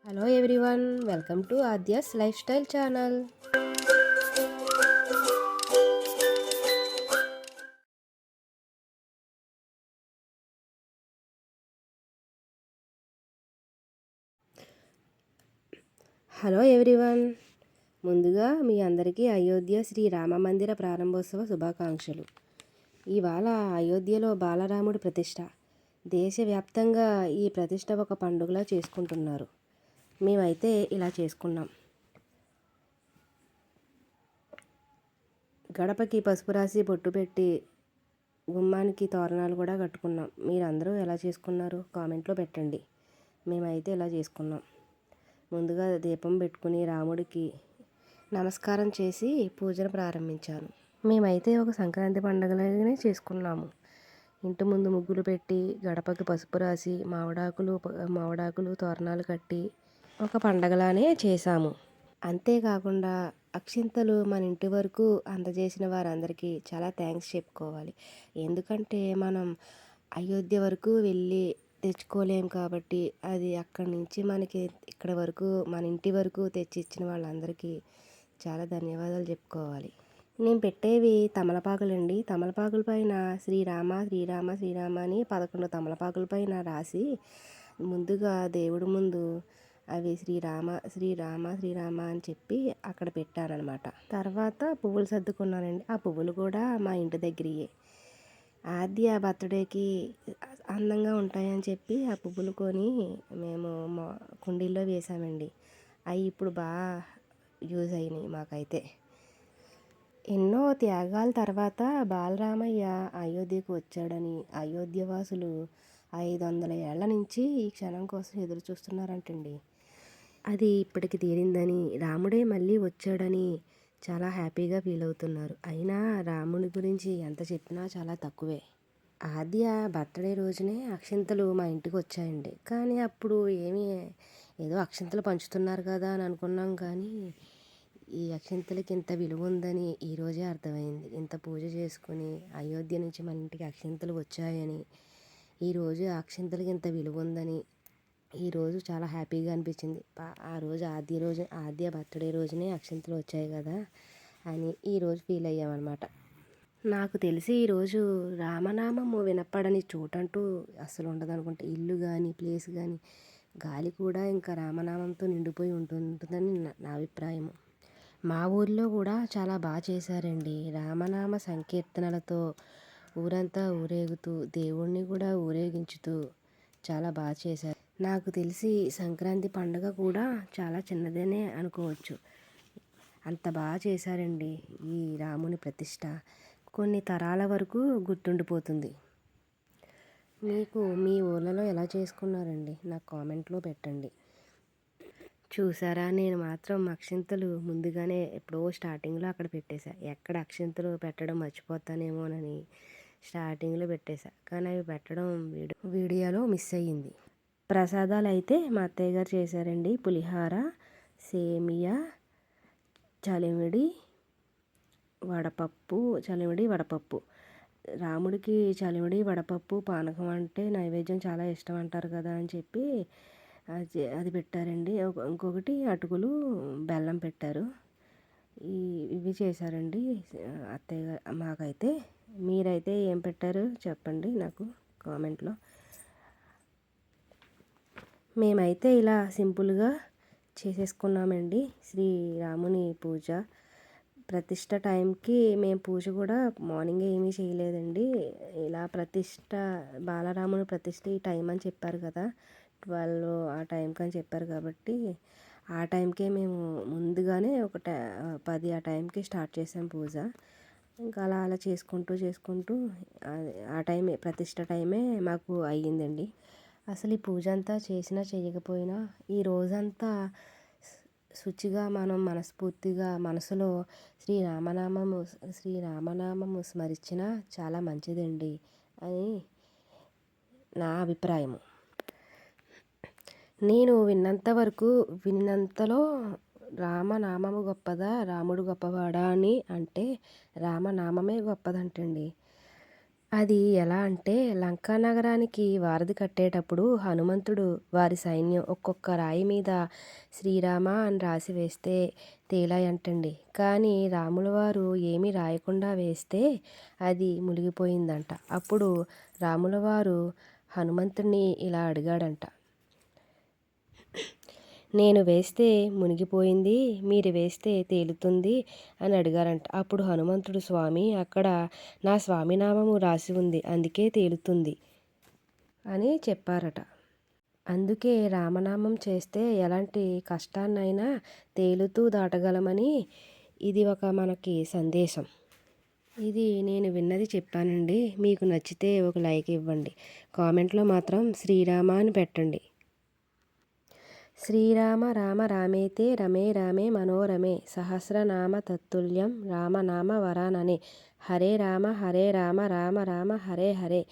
Hello everyone, welcome to Aadya's life style channel. Hello everyone, ముందుగా మీ అందరికీ అయోధ్య శ్రీ రామ మందిర ప్రారంభోత్సవ శుభాకాంక్షలు. ఇవాళ అయోధ్యలో బాలరాముడి ప్రతిష్ట. దేశవ్యాప్తంగా ఈ ప్రతిష్ట ఒక పండుగలా చేసుకుంటున్నారు. మేమైతే ఇలా చేసుకున్నాం. గడపకి పసుపు రాసి బొట్టు పెట్టి గుమ్మానికి తోరణాలు కూడా కట్టుకున్నాం. మీరందరూ ఎలా చేసుకున్నారు కామెంట్లో పెట్టండి. మేమైతే ఇలా చేసుకున్నాం. ముందుగా దీపం పెట్టుకుని రాముడికి నమస్కారం చేసి పూజను ప్రారంభించాను. మేమైతే ఒక సంక్రాంతి పండుగలాగానే చేసుకున్నాము. ఇంటి ముందు ముగ్గులు పెట్టి గడపకి పసుపు రాసి మామిడాకులు తోరణాలు కట్టి ఒక పండగలానే చేశాము. అంతేకాకుండా అక్షింతలు మన ఇంటి వరకు అందజేసిన వారందరికీ చాలా థ్యాంక్స్ చెప్పుకోవాలి. ఎందుకంటే మనం అయోధ్య వరకు వెళ్ళి తెచ్చుకోలేం కాబట్టి అది అక్కడి నుంచి మనకి ఇక్కడ వరకు మన ఇంటి వరకు తెచ్చి ఇచ్చిన వాళ్ళందరికీ చాలా ధన్యవాదాలు చెప్పుకోవాలి. నేను పెట్టేవి తమలపాకులండి. తమలపాకుల పైన శ్రీరామ శ్రీరామ శ్రీరామ అని 11 తమలపాకుల పైన రాసి ముందుగా దేవుడి ముందు అవి శ్రీరామ శ్రీరామ శ్రీరామ అని చెప్పి అక్కడ పెట్టానన్నమాట. తర్వాత పువ్వులు సర్దుకున్నానండి. ఆ పువ్వులు కూడా మా ఇంటి దగ్గరియే. ఆద్య బర్త్డేకి అందంగా ఉంటాయని చెప్పి ఆ పువ్వులు కొని మేము కుండీల్లో వేసామండి. అవి ఇప్పుడు బాగా యూజ్ అయినాయి మాకైతే. ఎన్నో త్యాగాల తర్వాత బాలరామయ్య అయోధ్యకు వచ్చాడని అయోధ్యవాసులు 500 ఏళ్ల నుంచి ఈ క్షణం కోసం ఎదురు చూస్తున్నారంటండి. అది ఇప్పటికి తీరిందని, రాముడే మళ్ళీ వచ్చాడని చాలా హ్యాపీగా ఫీల్ అవుతున్నారు. అయినా రాముని గురించి ఎంత చెప్పినా చాలా తక్కువే. ఆద్య బర్త్డే రోజునే అక్షింతలు మా ఇంటికి వచ్చాయండి. కానీ అప్పుడు ఏదో అక్షింతలు పంచుతున్నారు కదా అని అనుకున్నాం. కానీ ఈ అక్షింతలకి ఇంత విలువ ఉందని ఈరోజే అర్థమైంది. ఇంత పూజ చేసుకుని అయోధ్య నుంచి మన ఇంటికి అక్షింతలు వచ్చాయని, ఈరోజు అక్షింతలకి ఇంత విలువ ఉందని ఈరోజు చాలా హ్యాపీగా అనిపించింది. ఆ రోజు ఆద్య బర్త్డే రోజునే అక్షింతలు వచ్చాయి కదా అని ఈరోజు ఫీల్ అయ్యామన్నమాట. నాకు తెలిసి ఈరోజు రామనామము వినపడని చోటంటూ అస్సలు ఉండదు అనుకుంటా. ఇల్లు కానీ ప్లేస్ కానీ గాలి కూడా ఇంకా రామనామంతో నిండిపోయి ఉంటుందని నా అభిప్రాయము. మా ఊర్లో కూడా చాలా బాగా చేశారండి. రామనామ సంకీర్తనలతో ఊరంతా ఊరేగుతూ దేవుణ్ణి కూడా ఊరేగించుతూ చాలా బాగా చేశారు. నాకు తెలిసి సంక్రాంతి పండుగ కూడా చాలా చిన్నదనే అనుకోవచ్చు. అంత బాగా చేశారండి ఈ రాముని ప్రతిష్ట. కొన్ని తరాల వరకు గుర్తుండిపోతుంది. మీకు మీ ఊళ్ళలో ఎలా చేసుకున్నారండి నాకు కామెంట్లో పెట్టండి. చూసారా, నేను మాత్రం అక్షింతలు ముందుగానే ఎప్పుడో స్టార్టింగ్లో అక్కడ పెట్టేశా. ఎక్కడ అక్షింతలు పెట్టడం మర్చిపోతానేమోనని స్టార్టింగ్లో పెట్టేశా. కానీ అవి పెట్టడం వీడియోలో మిస్ అయ్యింది. ప్రసాదాలు అయితే మా అత్తయ్య గారు చేశారండి. పులిహార, సేమియా, చలిమిడి వడపప్పు. రాముడికి చలిమిడి వడపప్పు పానకం అంటే నైవేద్యం చాలా ఇష్టం అంటారు కదా అని చెప్పి అది పెట్టారండి. ఇంకొకటి అటుకులు బెల్లం పెట్టారు. ఇవి చేశారండి అత్తయ్య గారు మాకైతే. మీరైతే ఏం పెట్టారు చెప్పండి నాకు కామెంట్లో. మేమైతే ఇలా సింపుల్గా చేసేసుకున్నామండి శ్రీరాముని పూజ. ప్రతిష్ట టైంకి మేము పూజ కూడా మార్నింగ్ ఏమీ చేయలేదండి. ఇలా బాలరాముని ప్రతిష్ట ఈ టైం అని చెప్పారు కదా, 12 ఆ టైంకి అని చెప్పారు కాబట్టి ఆ టైంకే మేము ముందుగానే 10 ఆ టైంకి స్టార్ట్ చేసాం పూజ. ఇంకా అలా చేసుకుంటూ ఆ టైమే ప్రతిష్ట టైమే మాకు అయ్యిందండి. అసలు ఈ పూజ అంతా చేసినా చేయకపోయినా ఈ రోజంతా శుచిగా మనం మనస్ఫూర్తిగా మనసులో శ్రీరామనామము స్మరించిన చాలా మంచిదండి అని నా అభిప్రాయము. నేను విన్నంతలో రామనామము గొప్పదా రాముడు గొప్పవాడా అని అంటే రామనామమే గొప్పదంటండి. అది ఎలా అంటే లంకా నగరానికి వారధి కట్టేటప్పుడు హనుమంతుడు వారి సైన్యం ఒక్కొక్క రాయి మీద శ్రీరామ అని రాసి వేస్తే తేలాయంటండి. కానీ రాముల వారు ఏమీ రాయకుండా వేస్తే అది మునిగిపోయిందంట. అప్పుడు రాముల వారు హనుమంతుడిని ఇలా అడిగాడంట, నేను వేస్తే మునిగిపోయింది, మీరు వేస్తే తేలుతుంది అని అడిగారంట. అప్పుడు హనుమంతుడు, స్వామి అక్కడ నా స్వామి నామము రాసి ఉంది, అందుకే తేలుతుంది అని చెప్పారట. అందుకే రామనామం చేస్తే ఎలాంటి కష్టాన్నైనా తేలుతూ దాటగలమని ఇది ఒక మనకి సందేశం. ఇది నేను విన్నది చెప్పానండి. మీకు నచ్చితే ఒక లైక్ ఇవ్వండి. కామెంట్లో మాత్రం శ్రీరామ అని పెట్టండి. శ్రీరామ రామ రామేతే రమే రామే మనోరమే సహస్రనామ తత్తుల్యం రామనామ వరాననే. హరే రామ రామ రామ హరే హరే.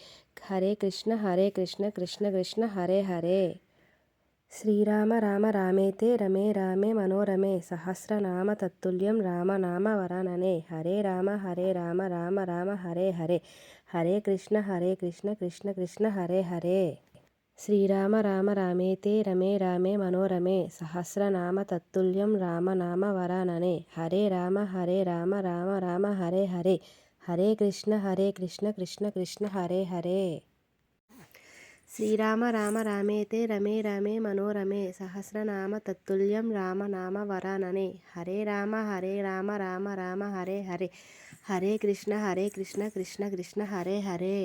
హరే కృష్ణ కృష్ణ కృష్ణ హరే హరే. శ్రీరామ రామ రామేతే రమే రామే మనోరమే సహస్రనామ తత్తుల్యం రామనామ వరాననే. హరే రామ రామ రామ హరే హరే. హరే కృష్ణ కృష్ణ కృష్ణ హరే హరే. శ్రీరామ రామ రామేతే రమే రామే మనోరమే సహస్రనామ తత్తుల్యం రామనామ వరాననే. హరే రామ రామ రామ హరే హరే. హరే కృష్ణ కృష్ణ కృష్ణ హరే హరే. శ్రీరామ రామ రామేతే రమే రామే మనోరమే సహస్రనామ తత్తుల్యం రామనామ వరాననే. హరే రామ రామ రామ హరే హరే. హరే కృష్ణ కృష్ణ కృష్ణ హరే హరే.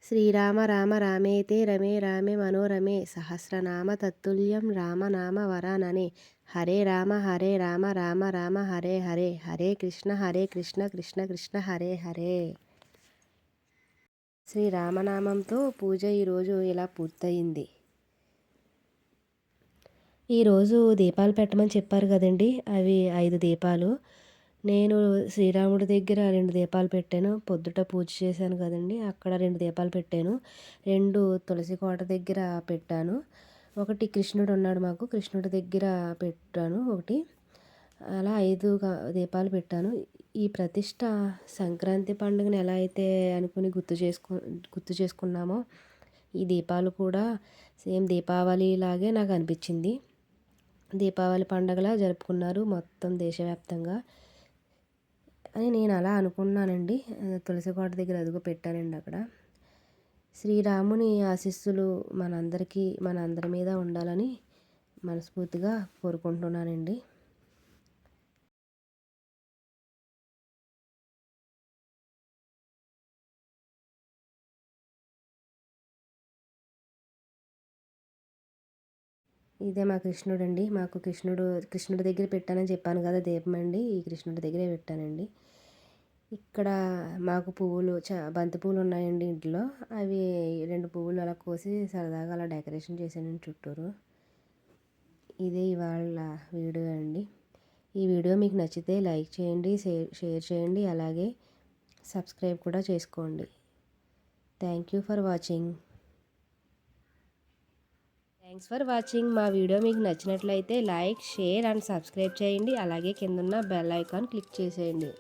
శ్రీరామ రామ రామేతే రమే రామే మనోరమే సహస్రనామ తత్తుల్యం రామనామ వరాననే. హరే రామ రామ రామ హరే హరే. హరే కృష్ణ కృష్ణ కృష్ణ హరే హరే. శ్రీరామనామంతో పూజ ఈరోజు ఇలా పూర్తయింది. ఈరోజు దీపాలు పెట్టమని చెప్పారు కదండి, అవి 5 దీపాలు. నేను శ్రీరాముడి దగ్గర 2 దీపాలు పెట్టాను. పొద్దుట పూజ చేశాను కదండి, అక్కడ 2 దీపాలు పెట్టాను. 2 తులసి కోట దగ్గర పెట్టాను. ఒకటి కృష్ణుడు ఉన్నాడు మాకు, కృష్ణుడి దగ్గర పెట్టాను ఒకటి. అలా 5 దీపాలు పెట్టాను. ఈ ప్రతిష్ట సంక్రాంతి పండుగను ఎలా అయితే అనుకుని గుర్తు చేసుకున్నామో ఈ దీపాలు కూడా సేమ్ దీపావళి లాగే నాకు అనిపించింది. దీపావళి పండుగలా జరుపుకున్నారు మొత్తం దేశవ్యాప్తంగా అని నేను అలా అనుకున్నానండి. తులసి కోట దగ్గర అదిగో పెట్టానండి అక్కడ. శ్రీరాముని ఆశీస్సులు మనందరి మీద ఉండాలని మనస్ఫూర్తిగా కోరుకుంటున్నానండి. ఇదే మా కృష్ణుడండి. మాకు కృష్ణుడి దగ్గర పెట్టానని చెప్పాను కదా దీపం అండి, ఈ కృష్ణుడి దగ్గరే పెట్టానండి. ఇక్కడ మాకు పువ్వులు బంతి పువ్వులు ఉన్నాయండి ఇంట్లో. అవి 2 పువ్వులు అలా కోసి సరదాగా అలా డెకరేషన్ చేశానండి చుట్టూరు. ఇదే ఇవాళ వీడియో అండి. ఈ వీడియో మీకు నచ్చితే లైక్ చేయండి, షేర్ చేయండి, అలాగే సబ్స్క్రైబ్ కూడా చేసుకోండి. Thanks for watching. మా వీడియో మీకు నచ్చినట్లయితే లైక్, షేర్ అండ్ సబ్స్క్రైబ్ చేయండి. అలాగే కిందన్న బెల్ ఐకాన్ క్లిక్ చేసేయండి.